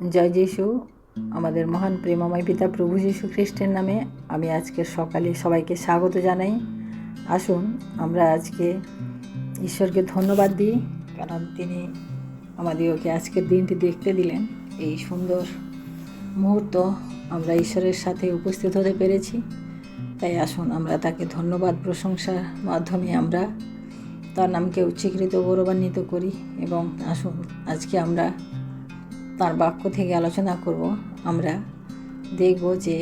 জয় যিশু। আমাদের মহান প্রেমময় পিতা প্রভু যীশু খ্রিস্টের নামে আমি আজকের সকালে সবাইকে স্বাগত জানাই। আসুন আমরা আজকে ঈশ্বরকে ধন্যবাদ দিই, কারণ তিনি আমাদেরকে আজকের দিনটি দেখতে দিলেন। এই সুন্দর মুহূর্ত আমরা ঈশ্বরের সাথে উপস্থিত হতে পেরেছি। তাই আসুন আমরা তাকে ধন্যবাদ প্রশংসার মাধ্যমে আমরা তার নামকে উচ্চীকৃত গৌরবান্বিত করি। এবং আসুন আজকে আমরা তার বাক্য থেকে আলোচনা করব। আমরা দেখব যে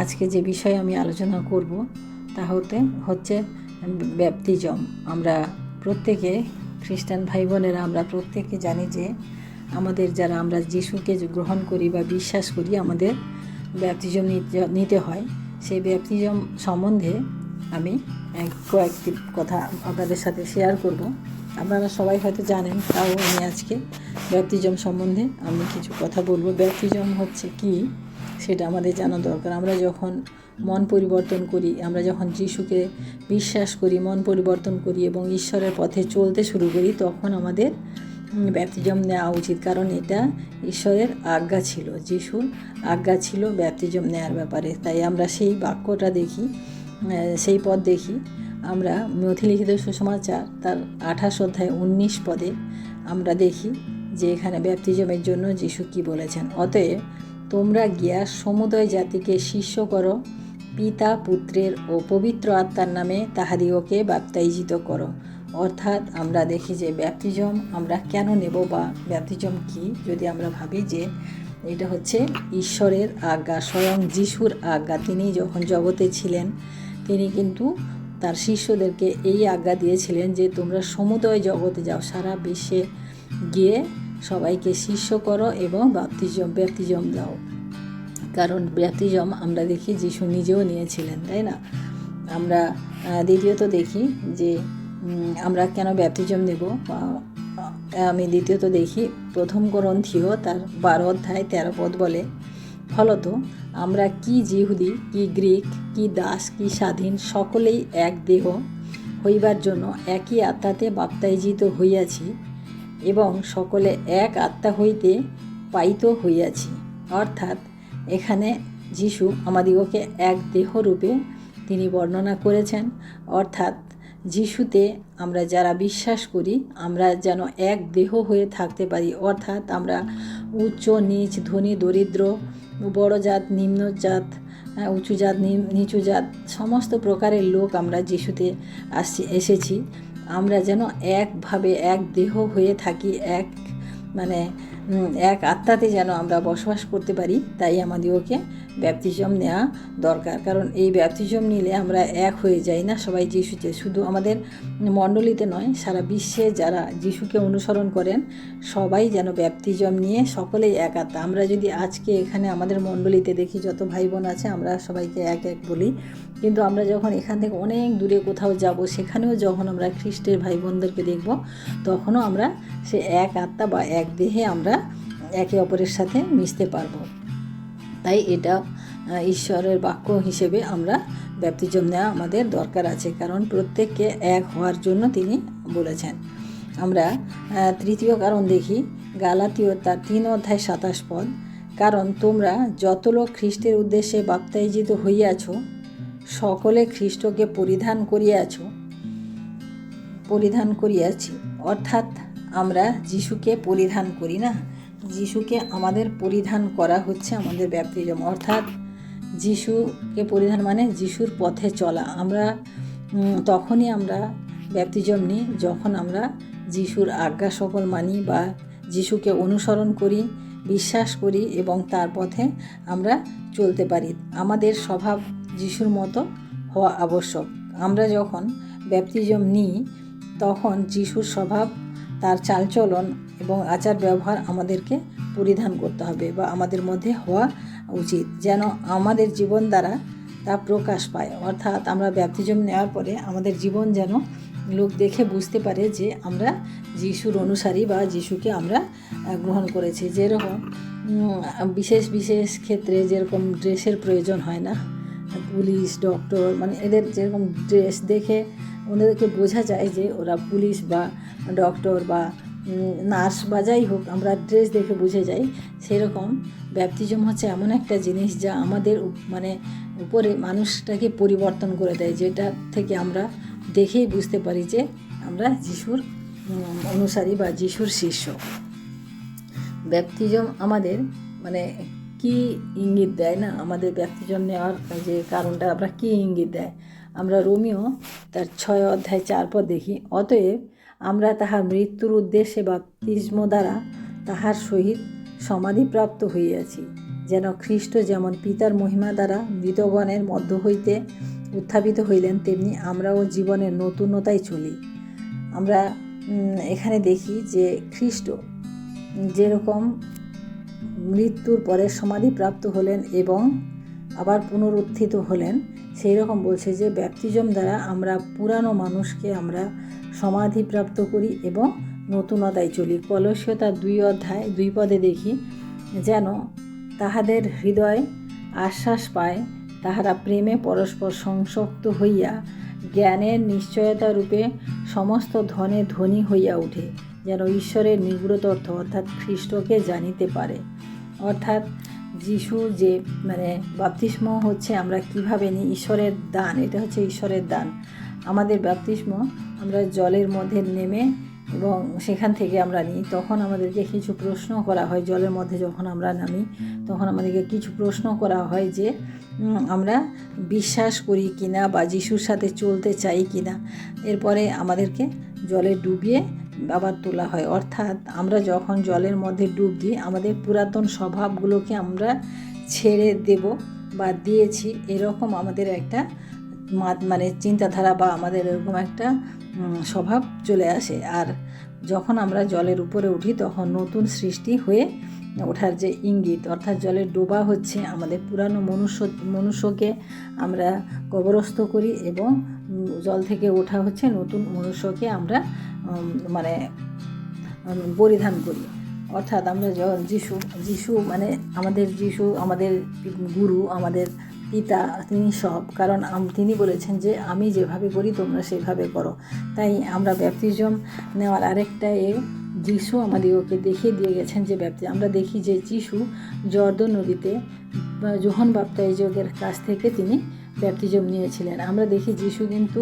আজকে যে বিষয়ে আমি আলোচনা করব তা হচ্ছে ব্যাপটিজম। আমরা প্রত্যেকে খ্রিস্টান ভাই বোনেরা আমরা প্রত্যেকে জানি যে আমাদের যারা আমরা যিশুকে গ্রহণ করি বা বিশ্বাস করি, আমাদের ব্যাপটিজম নিতে হয়। সেই ব্যাপটিজম সম্বন্ধে আমি কয়েকটি কথা আপনাদের সাথে শেয়ার করব। আপনারা সবাই হয়তো জানেন, তাও আমি আজকে ব্যাপটিজম সম্বন্ধে আমি কিছু কথা বলবো। ব্যাপটিজম হচ্ছে কি সেটা আমাদের জানা দরকার। আমরা যখন মন পরিবর্তন করি, আমরা যখন যিশুকে বিশ্বাস করি, মন পরিবর্তন করি এবং ঈশ্বরের পথে চলতে শুরু করি, তখন আমাদের ব্যাপটিজম নেওয়া উচিত। কারণ এটা ঈশ্বরের আজ্ঞা ছিল, যিশুর আজ্ঞা ছিল ব্যাপটিজম নেওয়ার ব্যাপারে। তাই আমরা সেই বাক্যটা দেখি, সেই পদ দেখি। আমরা মথিলিখিত সুসমাচার তার 28 অধ্যায় 19 পদে আমরা দেখি যে এখানে ব্যাপটিজমের জন্য যিশু কি বলেছেন। অতএব তোমরা গিয়া সমুদয় জাতিকে শিষ্য করো, পিতা পুত্রের ও পবিত্র আত্মার নামে তাহাদিগকে বাপ্তাইজিত করো। অর্থাৎ আমরা দেখি যে ব্যাপটিজম আমরা কেন নেব বা ব্যাপটিজম কি, যদি আমরা ভাবি যে এটা হচ্ছে ঈশ্বরের আজ্ঞা, স্বয়ং যিশুর আজ্ঞা। তিনি যখন জগতে ছিলেন তিনি কিন্তু তার শিষ্যদেরকে এই আজ্ঞা দিয়েছিলেন যে তোমরা সমুদয় জগতে যাও, সারা বিশ্বে গিয়ে সবাইকে শিষ্য করো এবং ব্যাপটিজম দাও। কারণ ব্যাপটিজম আমরা দেখি যিশু নিজেও নিয়েছিলেন, তাই না? আমরা দ্বিতীয়ত দেখি যে আমরা কেন ব্যাপটিজম নেব। আমি দ্বিতীয়ত দেখি 1 করন্থীয় তার 12 অধ্যায় 13 পদ বলে, ফলত আমরা কি যিহুদি, কি গ্রিক, কি দাস, কি স্বাধীন, সকলেই এক দেহ হইবার জন্য একই আত্মাতে বাপ্তাইজিত হইয়াছি এবং সকলে এক আত্মা হইতে পাইত হইয়াছি। অর্থাৎ এখানে যিশু আমাদিগকে এক দেহ রূপে তিনি বর্ণনা করেছেন। অর্থাৎ যিশুতে আমরা যারা বিশ্বাস করি আমরা যেন এক দেহ হয়ে থাকতে পারি। অর্থাৎ আমরা উচ্চ নীচ, ধনী দরিদ্র, বড় জাত নিম্ন জাত, উঁচু জাত নিচু জাত, সমস্ত প্রকারের লোক আমরা যিশুতে এসেছি। আমরা যেন একভাবে এক দেহ হয়ে থাকি, এক আত্মাতে যেন আমরা বসবাস করতে পারি। তাই আমাদেরকে ব্যাপটিজম নেওয়া দরকার। কারণ এই ব্যাপটিজম নিলে আমরা এক হয়ে যাই না সবাই যিশুতে। শুধু আমাদের মণ্ডলীতে নয়, সারা বিশ্বে যারা যিশুকে অনুসরণ করেন সবাই যেন ব্যাপটিজম নিয়ে সকলেই এক আত্মা। আমরা যদি আজকে এখানে আমাদের মণ্ডলীতে দেখি যত ভাই বোন আছে আমরা সবাইকে এক এক বলি, কিন্তু আমরা যখন এখান থেকে অনেক দূরে কোথাও যাব সেখানেও যখন আমরা খ্রিস্টের ভাই বোনদেরকে দেখব তখনও আমরা সে এক আত্মা বা এক দেহে আমরা একে অপরের সাথে মিশতে পারবো। তাই এটা ঈশ্বরের বাক্য হিসেবে আমরা ব্যাপটিজম নেওয়া আমাদের দরকার আছে, কারণ প্রত্যেককে এক হওয়ার জন্য তিনি বলেছেন। আমরা তৃতীয় কারণ দেখি গালাতীয় তার 3 অধ্যায় 27 পদ, কারণ তোমরা যত লোক খ্রিস্টের উদ্দেশ্যে বাপ্তাইজিত হইয়াছ সকলে খ্রিস্টকে পরিধান করিয়াছি। অর্থাৎ আমরা যিশুকে পরিধান করি না, যিশুকে আমাদের পরিধান করা হচ্ছে আমাদের ব্যাপটিজম। অর্থাৎ যিশুকে পরিধান মানে যিশুর পথে চলা। আমরা তখনই আমরা ব্যাপটিজম নিই যখন আমরা যিশুর আজ্ঞা সকল মানি বা যিশুকে অনুসরণ করি, বিশ্বাস করি এবং তার পথে আমরা চলতে পারি। আমাদের স্বভাব যিশুর মতো হওয়া আবশ্যক। আমরা যখন ব্যাপটিজম নিই তখন যিশুর স্বভাব, তার চালচলন এবং আচার ব্যবহার আমাদেরকে পরিধান করতে হবে বা আমাদের মধ্যে হওয়া উচিত, যেন আমাদের জীবন দ্বারা তা প্রকাশ পায়। অর্থাৎ আমরা ব্যাপটিজম নেওয়ার পরে আমাদের জীবন যেন লোক দেখে বুঝতে পারে যে আমরা যিশুর অনুসারী বা যিশুকে আমরা গ্রহণ করেছি। যেরকম বিশেষ ক্ষেত্রে যেরকম ড্রেসের প্রয়োজন হয় না, পুলিশ, ডক্টর, এদের যেরকম ড্রেস দেখে ওদেরকে বোঝা যায় যে ওরা পুলিশ বা ডক্টর বা নার্স বা যাই হোক আমরা ড্রেস দেখে বুঝে যাই, সেরকম ব্যাপটিজম হচ্ছে এমন একটা জিনিস যা আমাদের মানে উপরে মানুষটাকে পরিবর্তন করে দেয়, যেটা থেকে আমরা দেখেই বুঝতে পারি যে আমরা যিশুর অনুসারী বা যিশুর শিষ্য। ব্যাপটিজম আমাদের মানে কি ইঙ্গিত দেয় না, আমাদের ব্যাপটিজম নেওয়ার যে কারণটা আমরা কি ইঙ্গিত দেয়, আমরা রোমিও তার 6:4 দেখি, অতএব আমরা তাহার মৃত্যুর উদ্দেশ্যে বাপ্তিস্ম দ্বারা তাহার সহিত সমাধিপ্রাপ্ত হইয়াছি, যেন খ্রিস্ট যেমন পিতার মহিমা দ্বারা মৃতগণের মধ্য হইতে উত্থাপিত হইলেন, তেমনি আমরাও জীবনের নতুনতায় চলি। আমরা এখানে দেখি যে খ্রিস্ট যেরকম মৃত্যুর পরে সমাধিপ্রাপ্ত হলেন এবং আবার পুনরুত্থিত হলেন, সেই রকম বলছে যে ব্যাপটিজম দ্বারা আমরা পুরানো মানুষকে আমরা সমাধিপ্রাপ্ত করি এবং নতুনতায় চলি। কলসীয় তার 2:2 দেখি, যেন তাহাদের হৃদয় আশ্বাস পায়, তাহারা প্রেমে পরস্পর সংসক্ত হইয়া জ্ঞানের নিশ্চয়তা রূপে সমস্ত ধনে ধনী হইয়া ওঠে, যেন ঈশ্বরের নিগূঢ় তথ্য অর্থাৎ খ্রিস্টকে জানিতে পারে। অর্থাৎ যিশু যে মানে বাপ্তিস্ম হচ্ছে আমরা কিভাবে নিই, ঈশ্বরের দান, এটা হচ্ছে ঈশ্বরের দান। আমাদের বাপ্তিস্ম আমরা জলের মধ্যে নেমে এবং সেখান থেকে আমরা নিই, তখন আমাদেরকে কিছু প্রশ্ন করা হয়। জলের মধ্যে যখন আমরা নামি তখন আমাদেরকে কিছু প্রশ্ন করা হয় যে আমরা বিশ্বাস করি কিনা বা যিশুর সাথে চলতে চাই কিনা। এরপরে আমাদেরকে জলে ডুবিয়ে আবার তোলা হয়, অর্থাৎ আমরা যখন জলের মধ্যে ডুব দিই আমাদের পুরাতন স্বভাবগুলোকে আমরা ছেড়ে দেব বা দিয়েছি, এরকম আমাদের একটা মানে চিন্তাধারা বা আমাদের এরকম একটা স্বভাব চলে আসে। আর যখন আমরা জলের উপরে উঠি তখন নতুন সৃষ্টি হয়ে ওঠার যে ইঙ্গিত, অর্থাৎ জলের ডোবা হচ্ছে আমাদের পুরানো মনুষ্যকে আমরা কবরস্থ করি এবং জল থেকে ওঠা হচ্ছে নতুন মনুষ্যকে আমরা মানে পরিধান করি। অর্থাৎ আমরা যিশু মানে আমাদের যিশু আমাদের গুরু, আমাদের পিতা, তিনি সব, কারণ তিনি বলেছেন যে আমি যেভাবে করি তোমরা সেভাবে করো। তাই আমরা ব্যাপটিজম নেওয়ার আরেকটা যিশু আমাদেরকে দেখিয়ে দিয়ে গেছেন যে আমরা দেখি যে যিশু জর্দন নদীতে যোহন বাপ্তাইজকের কাছ থেকে তিনি ব্যাপটিজম নিয়েছিলেন। আমরা দেখি যিশু কিন্তু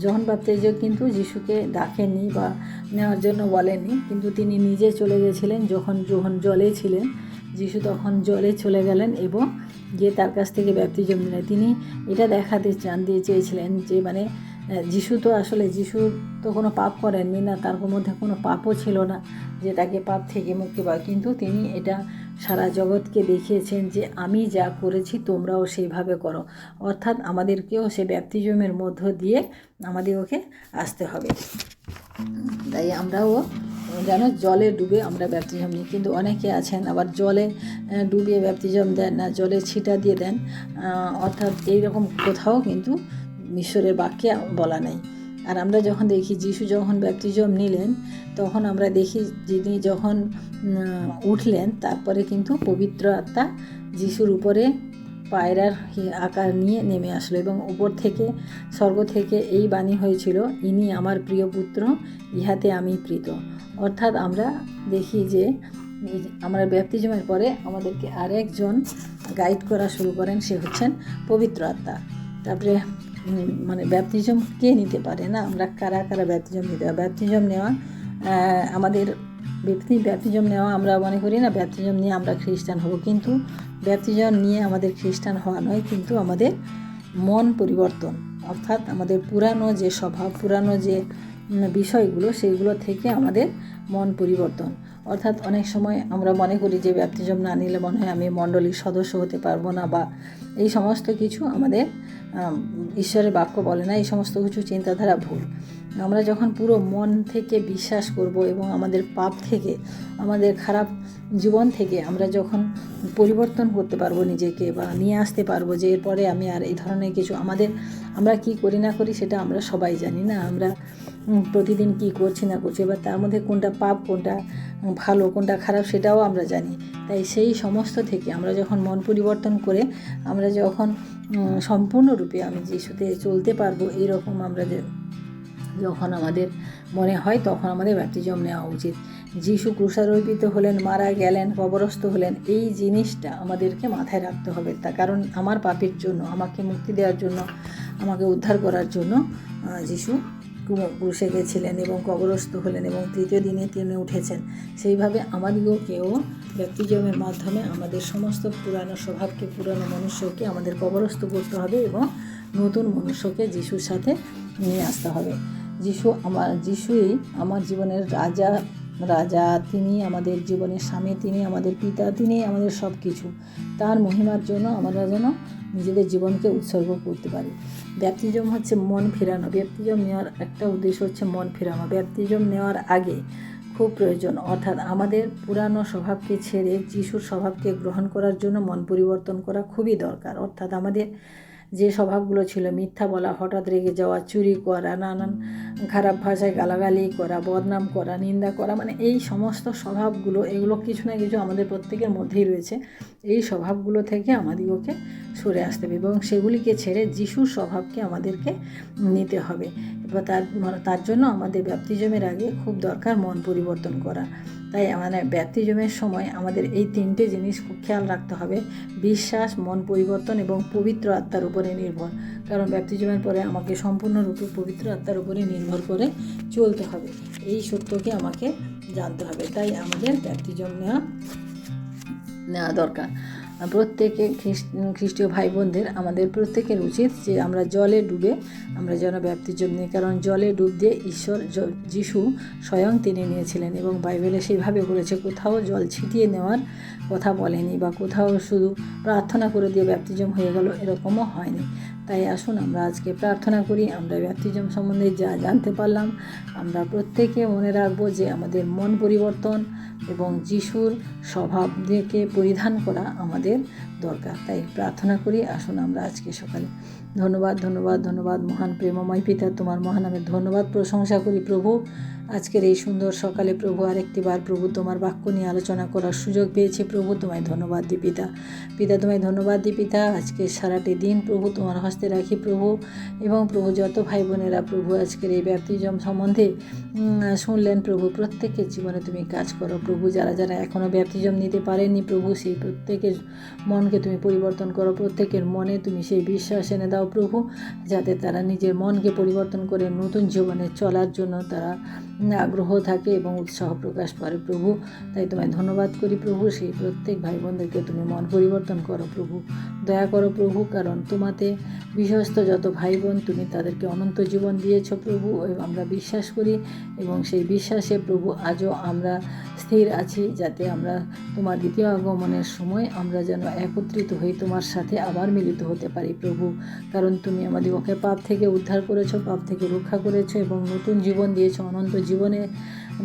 যোহন বাপ্তাইজক কিন্তু যিশুকে ডাকেননি বা নেওয়ার জন্য বলেননি, কিন্তু তিনি নিজে চলে গেছিলেন। যখন যোহন জলে ছিলেন, যিশু তখন জলে চলে গেলেন এবং গিয়ে তার কাছ থেকে ব্যাপটিজম নিলেন। তিনি এটা দেখাতে চেয়েছিলেন যে মানে যিশু তো কোনো পাপ করেননি না, তার মধ্যে কোনো পাপও ছিল না যে তাকে পাপ থেকে মুক্তি পায়, কিন্তু তিনি এটা সারা জগৎকে দেখিয়েছেন যে আমি যা করেছি তোমরাও সেইভাবে করো। অর্থাৎ আমাদেরকেও সে ব্যাপটিজমের মধ্য দিয়ে আমাদেরকে আসতে হবে। তাই আমরাও যেন জলে ডুবে আমরা ব্যাপটিজম নিই। কিন্তু অনেকে আছেন আবার জলে ডুবিয়ে ব্যাপটিজম দেন না, জলে ছিটা দিয়ে দেন। অর্থাৎ এইরকম কোথাও কিন্তু ঈশ্বরের বাক্যে বলা নেই। আর আমরা যখন দেখি যিশু যখন ব্যাপটিজম নিলেন তখন আমরা দেখি যিনি যখন উঠলেন তারপরে কিন্তু পবিত্র আত্মা যিশুর উপরে পায়রার আকার নিয়ে নেমে আসলো এবং উপর থেকে স্বর্গ থেকে এই বাণী হয়েছিল, ইনি আমার প্রিয় পুত্র, ইহাতে আমি প্রীত। অর্থাৎ আমরা দেখি যে আমরা ব্যাপটিজমের পরে আমাদেরকে আরেকজন গাইড করা শুরু করেন, সে হচ্ছেন পবিত্র আত্মা। তারপরে মানে ব্যাপটিজম কে নিতে পারে না, আমরা কারা ব্যাপটিজম নিতে পারে। ব্যাপটিজম নেওয়া আমাদের ব্যাপটিজম নেওয়া আমরা মনে করি না ব্যাপটিজম নিয়ে আমরা খ্রিস্টান হব, কিন্তু ব্যাপটিজম নিয়ে আমাদের খ্রিস্টান হওয়া নয়, কিন্তু আমাদের মন পরিবর্তন, অর্থাৎ আমাদের পুরানো যে স্বভাব, পুরানো যে বিষয়গুলো, সেইগুলো থেকে আমাদের মন পরিবর্তন। অর্থাৎ অনেক সময় আমরা মনে করি যে ব্যাপটিজম না নিলে মনে হয় আমি মণ্ডলীর সদস্য হতে পারবো না, বা এই সমস্ত কিছু আমাদের ঈশ্বরের বাক্য বলে না, এই সমস্ত কিছু চিন্তাধারা ভুল। আমরা যখন পুরো মন থেকে বিশ্বাস করব এবং আমাদের পাপ থেকে, আমাদের খারাপ জীবন থেকে আমরা যখন পরিবর্তন করতে পারবো নিজেকে, বা নিয়ে আসতে পারবো যে এরপরে আমি আর এই ধরনের কিছু আমরা কি করি না করি সেটা আমরা সবাই জানি না, আমরা প্রতিদিন কি করছি না করছি, এবার তার মধ্যে কোনটা পাপ, কোনটা ভালো, কোনটা খারাপ সেটাও আমরা জানি। তাই সেই সমস্ত থেকে আমরা যখন মন পরিবর্তন করে আমরা যখন সম্পূর্ণরূপে আমি যিশুতে চলতে পারবো, এইরকম আমরা যে যখন আমাদের মনে হয় তখন আমাদের ব্যাপটিজম নেওয়া উচিত। যিশু ক্রুশারোপিত হলেন, মারা গেলেন, কবরস্থ হলেন, এই জিনিসটা আমাদেরকে মাথায় রাখতে হবে। তার কারণ আমার পাপের জন্য, আমাকে মুক্তি দেওয়ার জন্য, আমাকে উদ্ধার করার জন্য যিশু ক্রুশে গেছিলেন এবং কবরস্থ হলেন এবং তৃতীয় দিনে তিনি উঠেছেন। সেইভাবে আমাদিগকেও ব্যাপটিজমের মাধ্যমে আমাদের সমস্ত পুরানো স্বভাবকে, পুরানো মনুষ্যকে আমাদের কবরস্থ করতে হবে এবং নতুন মনুষ্যকে যিশুর সাথে নিয়ে আসতে হবে। যিশুই আমার জীবনের রাজা, তিনি আমাদের জীবনের স্বামী, তিনি আমাদের পিতা, তিনি আমাদের সব কিছু। তার মহিমার জন্য আমরা যেন নিজেদের জীবনকে উৎসর্গ করতে পারি। ব্যাপটিজম হচ্ছে মন ফেরানো। ব্যাপটিজম নেওয়ার একটা উদ্দেশ্য হচ্ছে মন ফেরানো। ব্যাপটিজম নেওয়ার আগে খুব প্রয়োজন, অর্থাৎ আমাদের পুরানো স্বভাবকে ছেড়ে যিশুর স্বভাবকে গ্রহণ করার জন্য মন পরিবর্তন করা খুবই দরকার। অর্থাৎ আমাদের যে স্বভাবগুলো ছিল, মিথ্যা বলা, হঠাৎ রেগে যাওয়া, চুরি করা, নানান খারাপ ভাষায় গালাগালি করা, বদনাম করা, নিন্দা করা, মানে এই সমস্ত স্বভাবগুলো, এগুলো কিছু না কিছু আমাদের প্রত্যেকের মধ্যেই রয়েছে। এই স্বভাবগুলো থেকে আমাদিগকে সরে আসতে হবে এবং সেগুলিকে ছেড়ে যিশুর স্বভাবকে আমাদেরকে নিতে হবে। এবার তার জন্য আমাদের ব্যাপটিজমের আগে খুব দরকার মন পরিবর্তন করা। তাই ব্যাপটিজমের সময় আমাদের এই তিনটে জিনিস খুব খেয়াল রাখতে হবে: বিশ্বাস, মন পরিবর্তন এবং পবিত্র আত্মার উপরে নির্ভর। কারণ ব্যাপটিজমের পরে আমাকে সম্পূর্ণরূপে পবিত্র আত্মার উপরে নির্ভর করে চলতে হবে। এই সত্যকে আমাকে জানতে হবে। তাই আমাদের ব্যাপটিজম নেওয়া দরকার। প্রত্যেকে খ্রিস্টীয় ভাই বোনদের আমাদের প্রত্যেকের উচিত যে আমরা জলে ডুবে আমরা যেন ব্যাপটিজম নিই। কারণ জলে ডুব দিয়ে যিশু স্বয়ং তিনি নিয়েছিলেন এবং বাইবেলে সেইভাবে বলেছে। কোথাও জল ছিটিয়ে নেওয়ার কথা বলেনি বা কোথাও শুধু প্রার্থনা করে দিয়ে ব্যাপটিজম হয়ে গেল, এরকমও হয়নি। তাই আসুন আমরা আজকে প্রার্থনা করি। আমরা ব্যাপটিজম সম্বন্ধে যা জানতে পারলাম আমরা প্রত্যেকে মনে রাখবো যে আমাদের মন পরিবর্তন এবং যিশুর স্বভাবকে পরিধান করা আমাদের দরকার। তাই প্রার্থনা করি। আসুন আমরা আজকে সকালে ধন্যবাদ ধন্যবাদ ধন্যবাদ মহান প্রেমময় পিতা, তোমার মহানামের ধন্যবাদ প্রশংসা করি প্রভু। আজকের এই সুন্দর সকালে প্রভু আরেকটি বার প্রভু তোমার বাক্য নিয়ে আলোচনা করার সুযোগ পেয়েছি প্রভু। তোমায় ধন্যবাদ দিই পিতা। তোমায় ধন্যবাদ দিই পিতা। আজকে সারাটি দিন প্রভু তোমার হস্তে রাখি প্রভু। এবং প্রভু যত ভাই বোনেরা প্রভু আজকের এই ব্যাপটিজম সম্বন্ধে শুনলেন প্রভু, প্রত্যেকের জীবনে তুমি কাজ করো প্রভু। যারা এখনও ব্যাপটিজম নিতে পারেননি প্রভু, সেই প্রত্যেকের মনকে তুমি পরিবর্তন করো। প্রত্যেকের মনে তুমি সেই বিশ্বাস এনে দাও প্রভু, যাতে তারা নিজের মনকে পরিবর্তন করে নতুন জীবনে চলার জন্য তারা আগ্রহ থাকে এবং উৎসাহ প্রকাশ করে প্রভু। তাই তোমায় ধন্যবাদ করি প্রভু। সেই প্রত্যেক ভাই বোনদেরকে তুমি মন পরিবর্তন করো প্রভু, দয়া করো প্রভু। কারণ তোমাতে বিশ্বস্ত যত ভাই বোন তুমি তাদেরকে অনন্ত জীবন দিয়েছ প্রভু, আমরা বিশ্বাস করি এবং সেই বিশ্বাসে প্রভু আজও আমরা স্থির আছি, যাতে আমরা তোমার দ্বিতীয় আগমনের সময় আমরা যেন একত্রিত হয়ে তোমার সাথে আবার মিলিত হতে পারি প্রভু। কারণ তুমি আমাদেরকে পাপ থেকে উদ্ধার করেছো, পাপ থেকে রক্ষা করেছো এবং নতুন জীবন দিয়েছো, অনন্ত জীবনে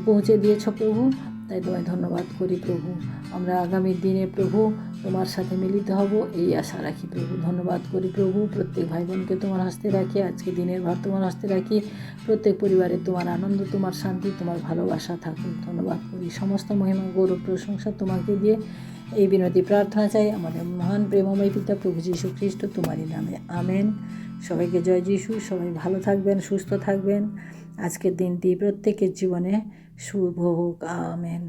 পৌঁছে দিয়েছো প্রভু। তাই তোমায় ধন্যবাদ করি প্রভু। আমরা আগামী দিনে প্রভু তোমার সাথে মিলিত হব এই আশা রাখি প্রভু। ধন্যবাদ করি প্রভু। প্রত্যেক ভাই বোনকে তোমার হস্তে রাখি, আজকে দিনের ভার তোমার হস্তে রাখি। প্রত্যেক পরিবারে তোমার আনন্দ, তোমার শান্তি, তোমার ভালোবাসা থাকুক। ধন্যবাদ করি। সমস্ত মহিমা, গৌরব, প্রশংসা তোমাকে দিয়ে এই বিনতি প্রার্থনা চাই আমাদের মহান প্রেমময় পিতা প্রভু যীশু খ্রিস্ট তোমারই নামে, আমেন। সবাইকে জয় যিশু। সবাই ভালো থাকবেন, সুস্থ থাকবেন। আজকের দিনটি প্রত্যেকের জীবনে শুভ হোক, আমেন।